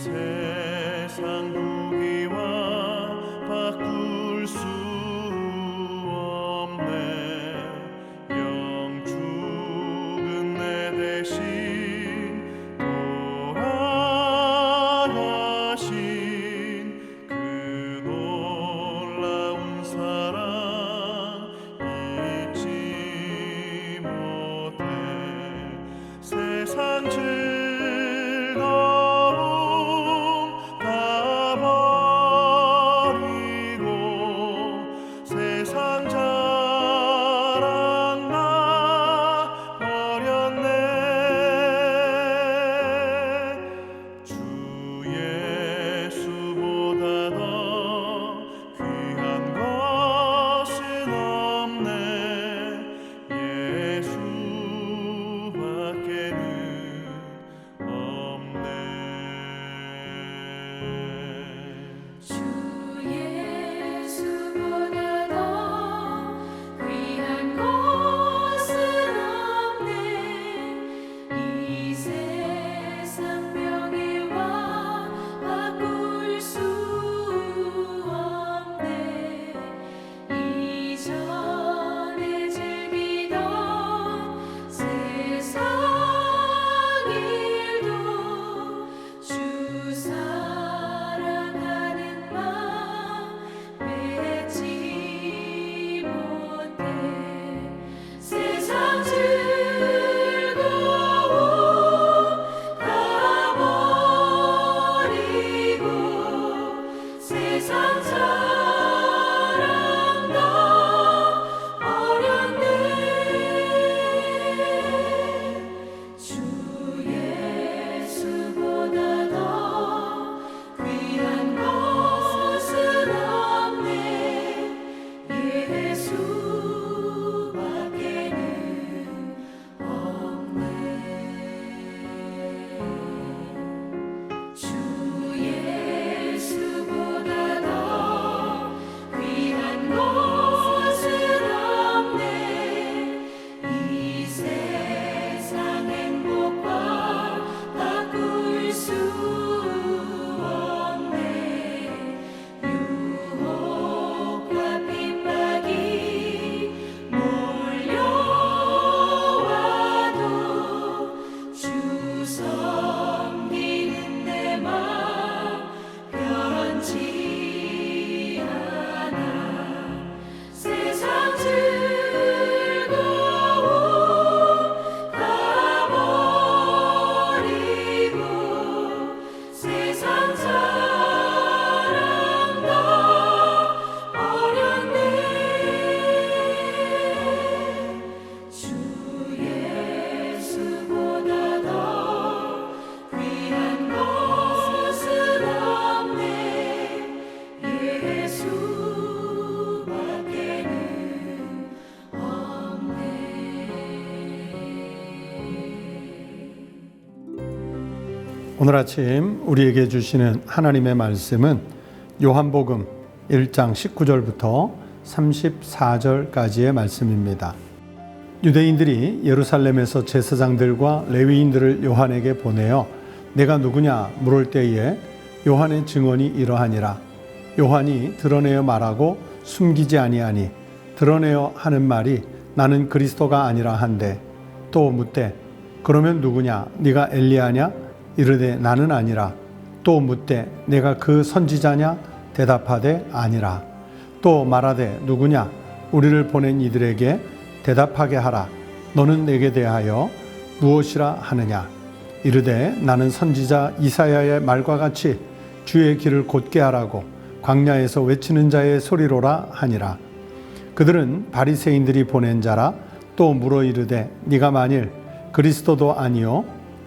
세상 부귀와 바꿀 수 없네. 영 죽은 내 대신 돌아가신 그 놀라운 사랑 잊지 못해. 세상 오늘 아침 우리에게 주시는 하나님의 말씀은 요한복음 1장 19절부터 34절까지의 말씀입니다. 유대인들이 예루살렘에서 제사장들과 레위인들을 요한에게 보내어 내가 누구냐 물을 때에 요한의 증언이 이러하니라. 요한이 드러내어 말하고 숨기지 아니하니 드러내어 하는 말이 나는 그리스도가 아니라 한데, 또 묻되 그러면 누구냐 네가 엘리야냐 이르되 나는 아니라. 또 묻되 내가 그 선지자냐 대답하되 아니라. 또 말하되 누구냐 우리를 보낸 이들에게 대답하게 하라. 너는 내게 대하여 무엇이라 하느냐. 이르되 나는 선지자 이사야의 말과 같이 주의 길을 곧게 하라고 광야에서 외치는 자의 소리로라 하니라. 그들은 바리새인들이 보낸 자라. 또 물어 이르되 네가 만일 그리스도도 아니요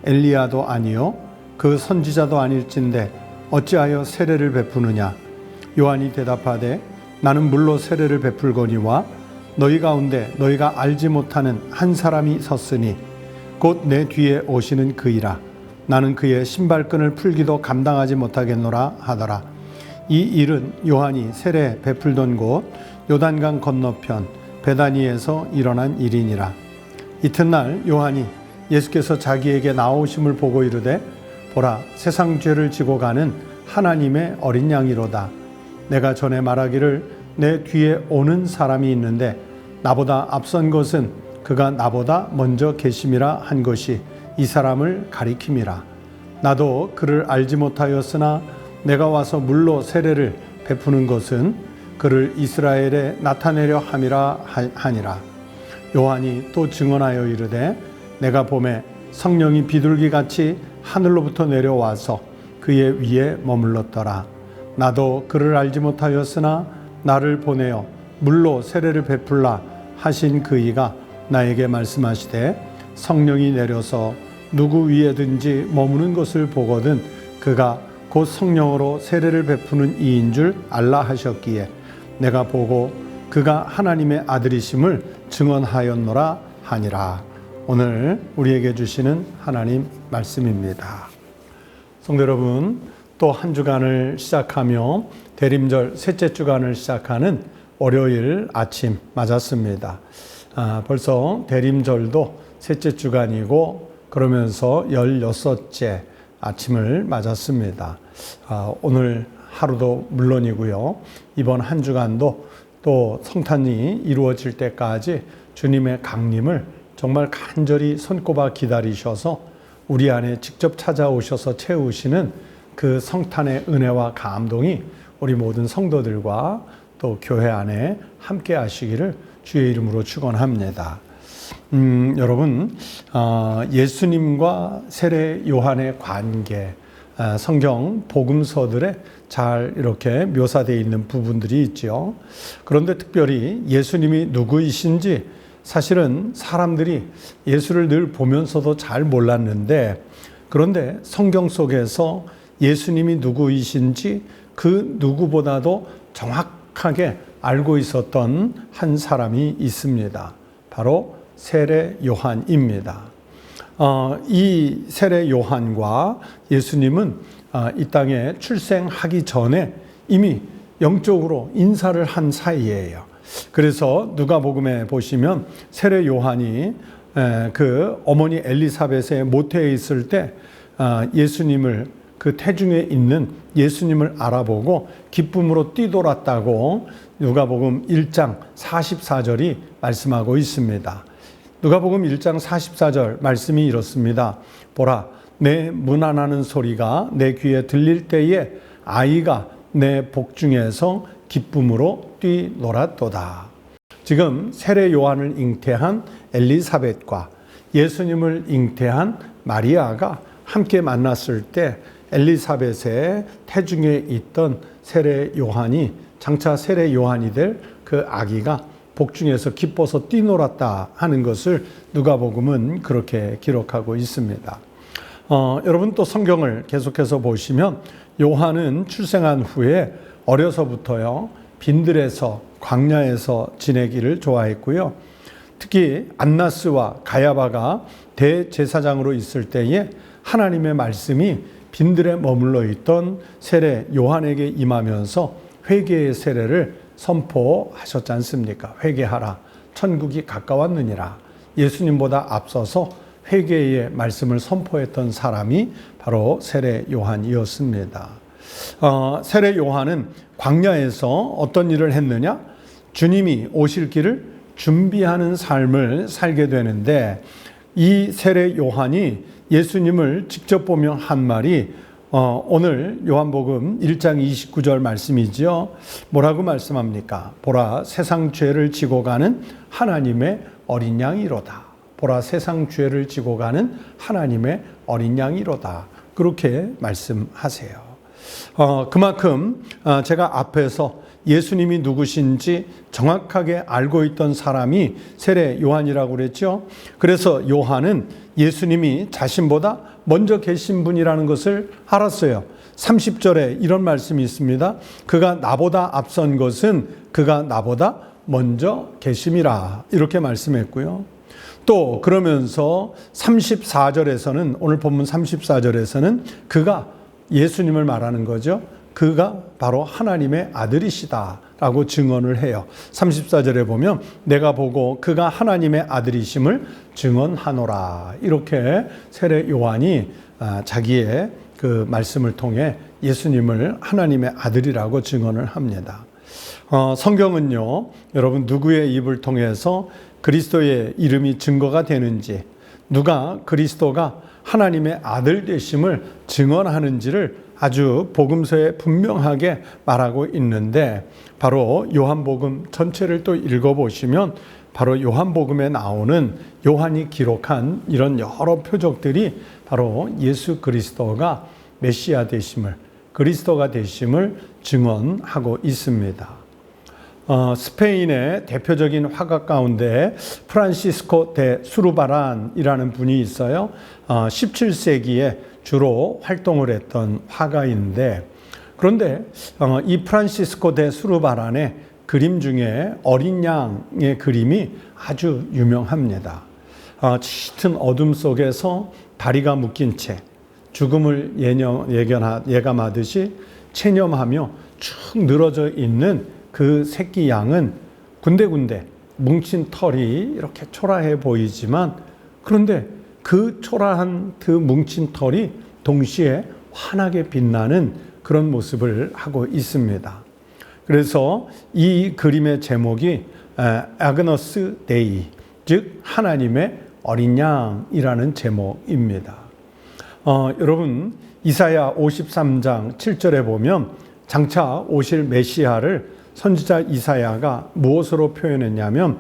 엘리야도 아니요 그 선지자도 아닐진데 어찌하여 세례를 베푸느냐. 요한이 대답하되 나는 물로 세례를 베풀거니와 너희 가운데 너희가 알지 못하는 한 사람이 섰으니 곧 내 뒤에 오시는 그이라. 나는 그의 신발끈을 풀기도 감당하지 못하겠노라 하더라. 이 일은 요한이 세례 베풀던 곳 요단강 건너편 베다니에서 일어난 일이니라. 이튿날 요한이 예수께서 자기에게 나오심을 보고 이르되 보라, 세상 죄를 지고 가는 하나님의 어린 양이로다. 내가 전에 말하기를 내 뒤에 오는 사람이 있는데 나보다 앞선 것은 그가 나보다 먼저 계심이라 한 것이 이 사람을 가리킴이라. 나도 그를 알지 못하였으나 내가 와서 물로 세례를 베푸는 것은 그를 이스라엘에 나타내려 함이라 하니라. 요한이 또 증언하여 이르되 내가 보매 성령이 비둘기같이 하늘로부터 내려와서 그의 위에 머물렀더라. 나도 그를 알지 못하였으나 나를 보내어 물로 세례를 베풀라 하신 그이가 나에게 말씀하시되 성령이 내려서 누구 위에든지 머무는 것을 보거든 그가 곧 성령으로 세례를 베푸는 이인 줄 알라 하셨기에 내가 보고 그가 하나님의 아들이심을 증언하였노라 하니라. 오늘 우리에게 주시는 하나님 말씀입니다. 성도 여러분, 또 한 주간을 시작하며 대림절 셋째 주간을 시작하는 월요일 아침 맞았습니다. 벌써 대림절도 셋째 주간이고 그러면서 16째 아침을 맞았습니다. 오늘 하루도 물론이고요. 이번 한 주간도 또 성탄이 이루어질 때까지 주님의 강림을 정말 간절히 손꼽아 기다리셔서 우리 안에 직접 찾아오셔서 채우시는 그 성탄의 은혜와 감동이 우리 모든 성도들과 또 교회 안에 함께 하시기를 주의 이름으로 축원합니다. 여러분, 예수님과 세례 요한의 관계, 성경 복음서들에 잘 이렇게 묘사되어 있는 부분들이 있죠. 그런데 특별히 예수님이 누구이신지 사실은 사람들이 예수를 늘 보면서도 잘 몰랐는데, 그런데 성경 속에서 예수님이 누구이신지 그 누구보다도 정확하게 알고 있었던 한 사람이 있습니다. 바로 세례 요한입니다. 이 세례 요한과 예수님은 이 땅에 출생하기 전에 이미 영적으로 인사를 한 사이예요. 그래서 누가복음에 보시면 세례 요한이 그 어머니 엘리사벳의 모태에 있을 때 예수님을 그 태중에 있는 예수님을 알아보고 기쁨으로 뛰돌았다고 누가복음 1장 44절이 말씀하고 있습니다. 누가복음 1장 44절 말씀이 이렇습니다. 보라, 내 문안하는 소리가 내 귀에 들릴 때에 아이가 내 복중에서 기쁨으로 뛰놀았도다. 지금 세례 요한을 잉태한 엘리사벳과 예수님을 잉태한 마리아가 함께 만났을 때 엘리사벳의 태중에 있던 세례 요한이 장차 세례 요한이 될 그 아기가 복중에서 기뻐서 뛰놀았다 하는 것을 누가복음은 그렇게 기록하고 있습니다. 여러분 또 성경을 계속해서 보시면 요한은 출생한 후에 어려서부터요 빈들에서 광야에서 지내기를 좋아했고요. 특히 안나스와 가야바가 대제사장으로 있을 때에 하나님의 말씀이 빈들에 머물러 있던 세례 요한에게 임하면서 회개의 세례를 선포하셨지 않습니까? 회개하라, 천국이 가까웠느니라. 예수님보다 앞서서 회개의 말씀을 선포했던 사람이 바로 세례 요한이었습니다. 세례 요한은 광야에서 어떤 일을 했느냐? 주님이 오실 길을 준비하는 삶을 살게 되는데, 이 세례 요한이 예수님을 직접 보며 한 말이 오늘 요한복음 1장 29절 말씀이죠. 뭐라고 말씀합니까? 보라, 세상 죄를 지고 가는 하나님의 어린 양이로다. 보라, 세상 죄를 지고 가는 하나님의 어린 양이로다. 그렇게 말씀하세요. 그만큼 제가 앞에서 예수님이 누구신지 정확하게 알고 있던 사람이 세례 요한이라고 그랬죠. 그래서 요한은 예수님이 자신보다 먼저 계신 분이라는 것을 알았어요. 30절에 이런 말씀이 있습니다. 그가 나보다 앞선 것은 그가 나보다 먼저 계심이라. 이렇게 말씀했고요. 또 그러면서 34절에서는, 오늘 본문 34절에서는 그가 예수님을 말하는 거죠. 그가 바로 하나님의 아들이시다 라고 증언을 해요. 34절에 보면 내가 보고 그가 하나님의 아들이심을 증언하노라. 이렇게 세례 요한이 자기의 그 말씀을 통해 예수님을 하나님의 아들이라고 증언을 합니다. 성경은요, 여러분 누구의 입을 통해서 그리스도의 이름이 증거가 되는지, 누가 그리스도가 하나님의 아들 되심을 증언하는지를 아주 복음서에 분명하게 말하고 있는데, 바로 요한복음 전체를 또 읽어보시면 바로 요한복음에 나오는 요한이 기록한 이런 여러 표적들이 바로 예수 그리스도가 메시아 되심을, 그리스도가 되심을 증언하고 있습니다. 스페인의 대표적인 화가 가운데 프란시스코 데 수르바란이라는 분이 있어요. 17세기에 주로 활동을 했던 화가인데, 그런데 이 프란시스코 데 수르바란의 그림 중에 어린 양의 그림이 아주 유명합니다. 짙은 어둠 속에서 다리가 묶인 채 죽음을 예감하듯이 체념하며 쭉 늘어져 있는 그 새끼 양은 군데군데 뭉친 털이 이렇게 초라해 보이지만, 그런데 그 초라한 그 뭉친 털이 동시에 환하게 빛나는 그런 모습을 하고 있습니다. 그래서 이 그림의 제목이 아그너스 데이, 즉 하나님의 어린 양이라는 제목입니다. 여러분, 이사야 53장 7절에 보면 장차 오실 메시아를 선지자 이사야가 무엇으로 표현했냐면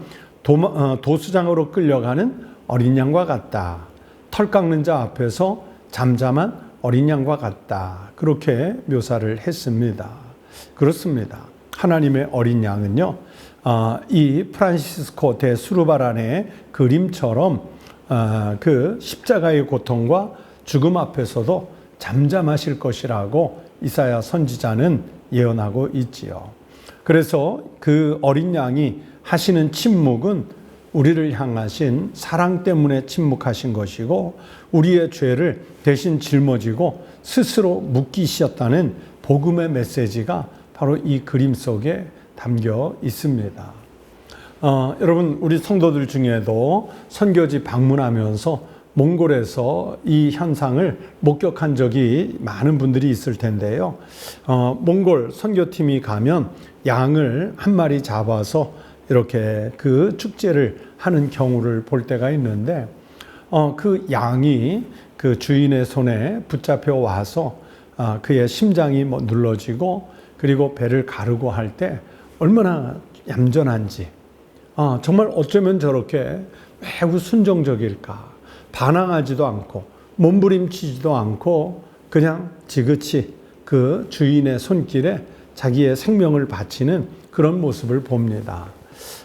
도수장으로 끌려가는 어린 양과 같다. 털 깎는 자 앞에서 잠잠한 어린 양과 같다. 그렇게 묘사를 했습니다. 그렇습니다. 하나님의 어린 양은요, 이 프란시스코 데 수르바란의 그림처럼 그 십자가의 고통과 죽음 앞에서도 잠잠하실 것이라고 이사야 선지자는 예언하고 있지요. 그래서 그 어린 양이 하시는 침묵은 우리를 향하신 사랑 때문에 침묵하신 것이고, 우리의 죄를 대신 짊어지고 스스로 묵기셨다는 복음의 메시지가 바로 이 그림 속에 담겨 있습니다. 여러분, 우리 성도들 중에도 선교지 방문하면서 몽골에서 이 현상을 목격한 적이 많은 분들이 있을 텐데요. 몽골 선교팀이 가면 양을 한 마리 잡아서 이렇게 그 축제를 하는 경우를 볼 때가 있는데, 그 양이 그 주인의 손에 붙잡혀 와서 그의 심장이 눌러지고, 그리고 배를 가르고 할 때 얼마나 얌전한지, 정말 어쩌면 저렇게 매우 순종적일까. 반항하지도 않고 몸부림치지도 않고 그냥 지그치 그 주인의 손길에 자기의 생명을 바치는 그런 모습을 봅니다.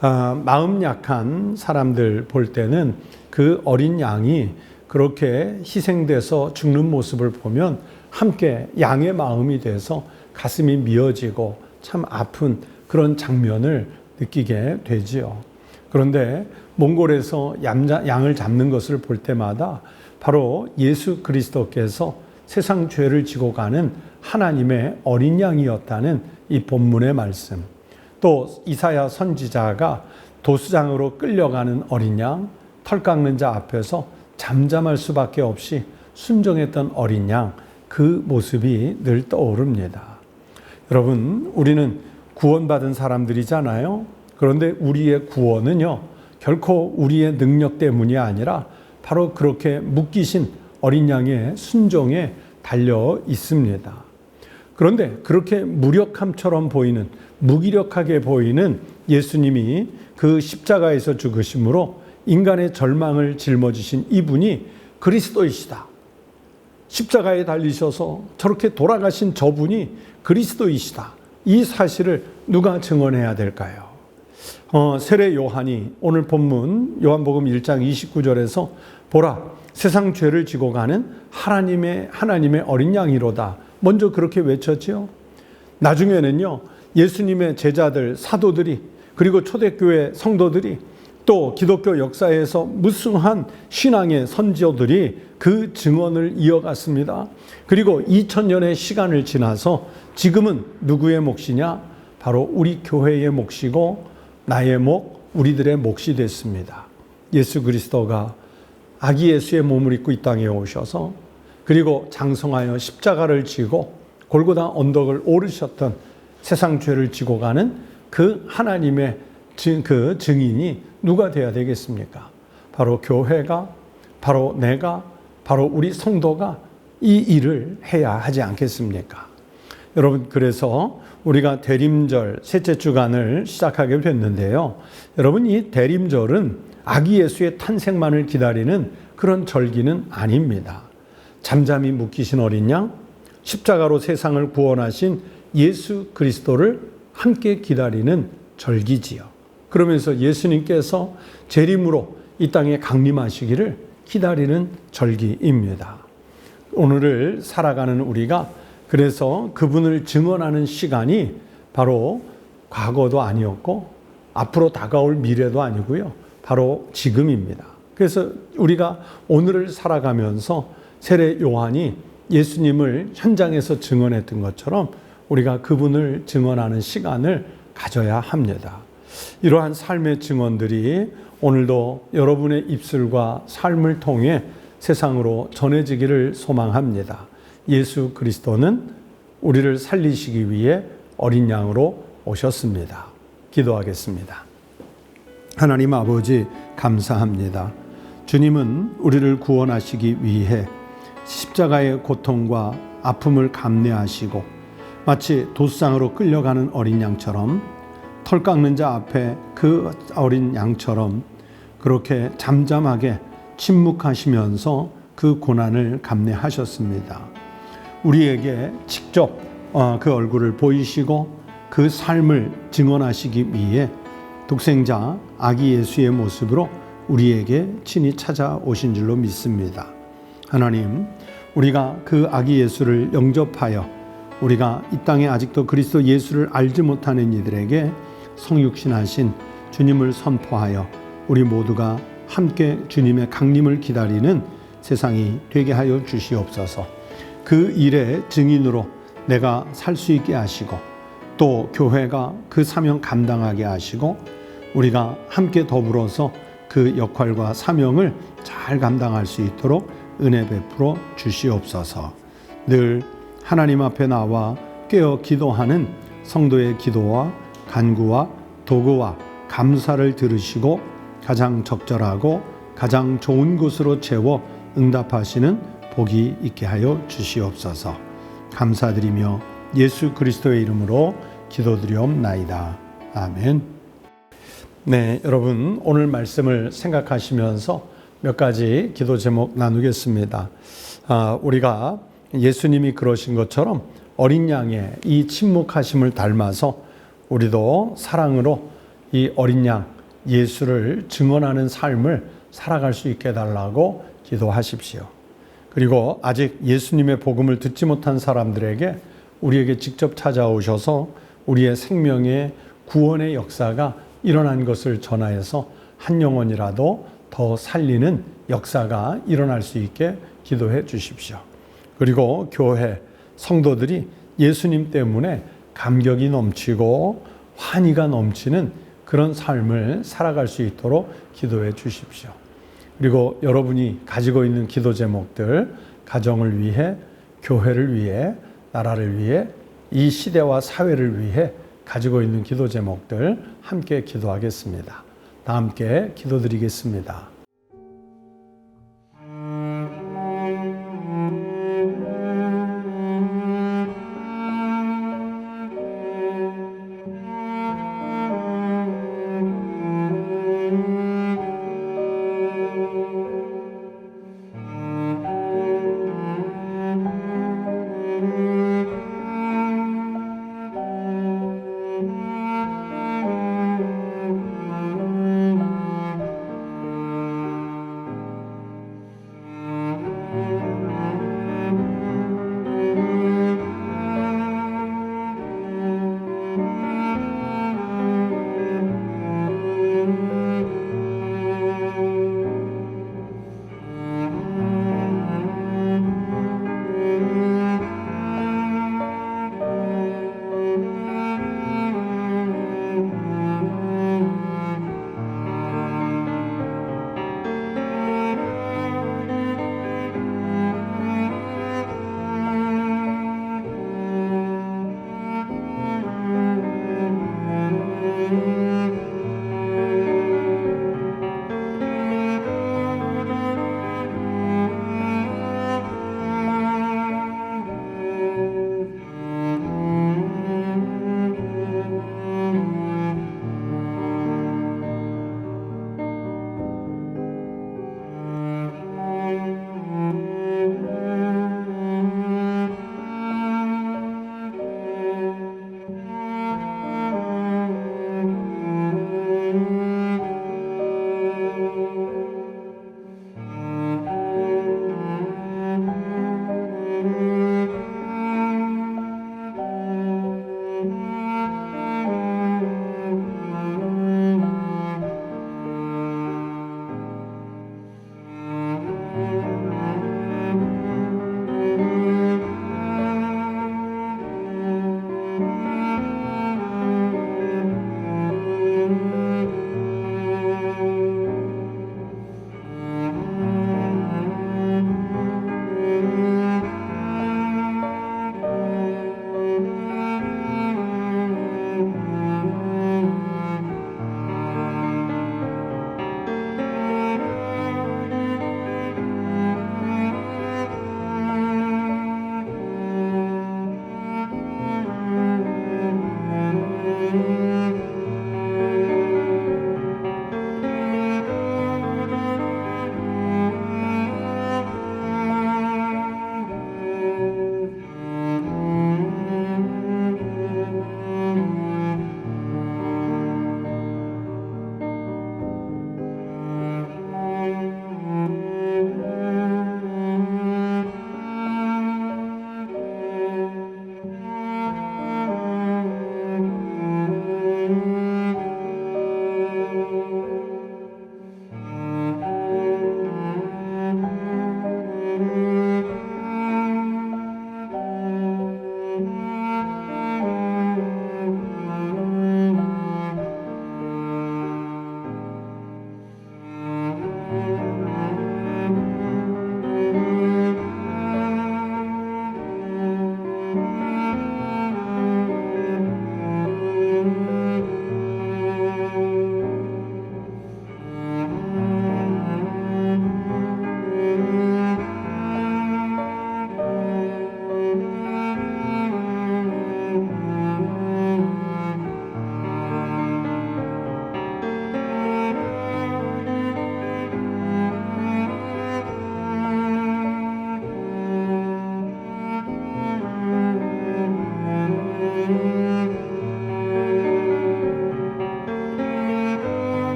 마음 약한 사람들 볼 때는 그 어린 양이 그렇게 희생돼서 죽는 모습을 보면 함께 양의 마음이 돼서 가슴이 미어지고 참 아픈 그런 장면을 느끼게 되지요. 그런데 몽골에서 양을 잡는 것을 볼 때마다 바로 예수 그리스도께서 세상 죄를 지고 가는 하나님의 어린 양이었다는 이 본문의 말씀, 또 이사야 선지자가 도수장으로 끌려가는 어린 양, 털 깎는 자 앞에서 잠잠할 수밖에 없이 순종했던 어린 양, 그 모습이 늘 떠오릅니다. 여러분, 우리는 구원받은 사람들이잖아요. 그런데 우리의 구원은요, 결코 우리의 능력 때문이 아니라 바로 그렇게 묶이신 어린 양의 순종에 달려 있습니다. 그런데 그렇게 무력함처럼 보이는, 무기력하게 보이는 예수님이 그 십자가에서 죽으심으로 인간의 절망을 짊어지신 이분이 그리스도이시다. 십자가에 달리셔서 저렇게 돌아가신 저분이 그리스도이시다. 이 사실을 누가 증언해야 될까요? 세례 요한이 오늘 본문 요한복음 1장 29절에서 보라, 세상 죄를 지고 가는 하나님의 어린 양이로다. 먼저 그렇게 외쳤지요. 나중에는요, 예수님의 제자들, 사도들이, 그리고 초대교회 성도들이, 또 기독교 역사에서 무수한 신앙의 선지자들이 그 증언을 이어갔습니다. 그리고 2000년의 시간을 지나서 지금은 누구의 몫이냐? 바로 우리 교회의 몫이고 나의 몫, 우리들의 몫이 됐습니다. 예수 그리스도가 아기 예수의 몸을 입고 이 땅에 오셔서 그리고 장성하여 십자가를 지고 골고다 언덕을 오르셨던 세상 죄를 지고 가는 그 하나님의 그 증인이 누가 되어야 되겠습니까? 바로 교회가, 바로 내가, 바로 우리 성도가 이 일을 해야 하지 않겠습니까? 여러분, 그래서 우리가 대림절 셋째 주간을 시작하게 됐는데요. 여러분, 이 대림절은 아기 예수의 탄생만을 기다리는 그런 절기는 아닙니다. 잠잠히 묶이신 어린 양, 십자가로 세상을 구원하신 예수 그리스도를 함께 기다리는 절기지요. 그러면서 예수님께서 재림으로 이 땅에 강림하시기를 기다리는 절기입니다. 오늘을 살아가는 우리가 그래서 그분을 증언하는 시간이 바로 과거도 아니었고 앞으로 다가올 미래도 아니고요. 바로 지금입니다. 그래서 우리가 오늘을 살아가면서 세례 요한이 예수님을 현장에서 증언했던 것처럼 우리가 그분을 증언하는 시간을 가져야 합니다. 이러한 삶의 증언들이 오늘도 여러분의 입술과 삶을 통해 세상으로 전해지기를 소망합니다. 예수 그리스도는 우리를 살리시기 위해 어린 양으로 오셨습니다. 기도하겠습니다. 하나님 아버지, 감사합니다. 주님은 우리를 구원하시기 위해 십자가의 고통과 아픔을 감내하시고 마치 도수장으로 끌려가는 어린 양처럼, 털 깎는 자 앞에 그 어린 양처럼 그렇게 잠잠하게 침묵하시면서 그 고난을 감내하셨습니다. 우리에게 직접 그 얼굴을 보이시고 그 삶을 증언하시기 위해 독생자 아기 예수의 모습으로 우리에게 친히 찾아오신 줄로 믿습니다. 하나님, 우리가 그 아기 예수를 영접하여 우리가 이 땅에 아직도 그리스도 예수를 알지 못하는 이들에게 성육신하신 주님을 선포하여 우리 모두가 함께 주님의 강림을 기다리는 세상이 되게 하여 주시옵소서. 그 일의 증인으로 내가 살 수 있게 하시고 또 교회가 그 사명 감당하게 하시고 우리가 함께 더불어서 그 역할과 사명을 잘 감당할 수 있도록 은혜 베풀어 주시옵소서. 늘 하나님 앞에 나와 깨어 기도하는 성도의 기도와 간구와 도구와 감사를 들으시고 가장 적절하고 가장 좋은 곳으로 채워 응답하시는 복이 있게 하여 주시옵소서. 감사드리며 예수 그리스도의 이름으로 기도드리옵나이다. 아멘. 네, 여러분, 오늘 말씀을 생각하시면서 몇 가지 기도 제목 나누겠습니다. 우리가 예수님이 그러신 것처럼 어린 양의 이 침묵하심을 닮아서 우리도 사랑으로 이 어린 양 예수를 증언하는 삶을 살아갈 수 있게 해달라고 기도하십시오. 그리고 아직 예수님의 복음을 듣지 못한 사람들에게 우리에게 직접 찾아오셔서 우리의 생명의 구원의 역사가 일어난 것을 전하여서 한 영혼이라도 더 살리는 역사가 일어날 수 있게 기도해 주십시오. 그리고 교회 성도들이 예수님 때문에 감격이 넘치고 환희가 넘치는 그런 삶을 살아갈 수 있도록 기도해 주십시오. 그리고 여러분이 가지고 있는 기도 제목들, 가정을 위해, 교회를 위해, 나라를 위해, 이 시대와 사회를 위해 가지고 있는 기도 제목들 함께 기도하겠습니다. 다 함께 기도드리겠습니다.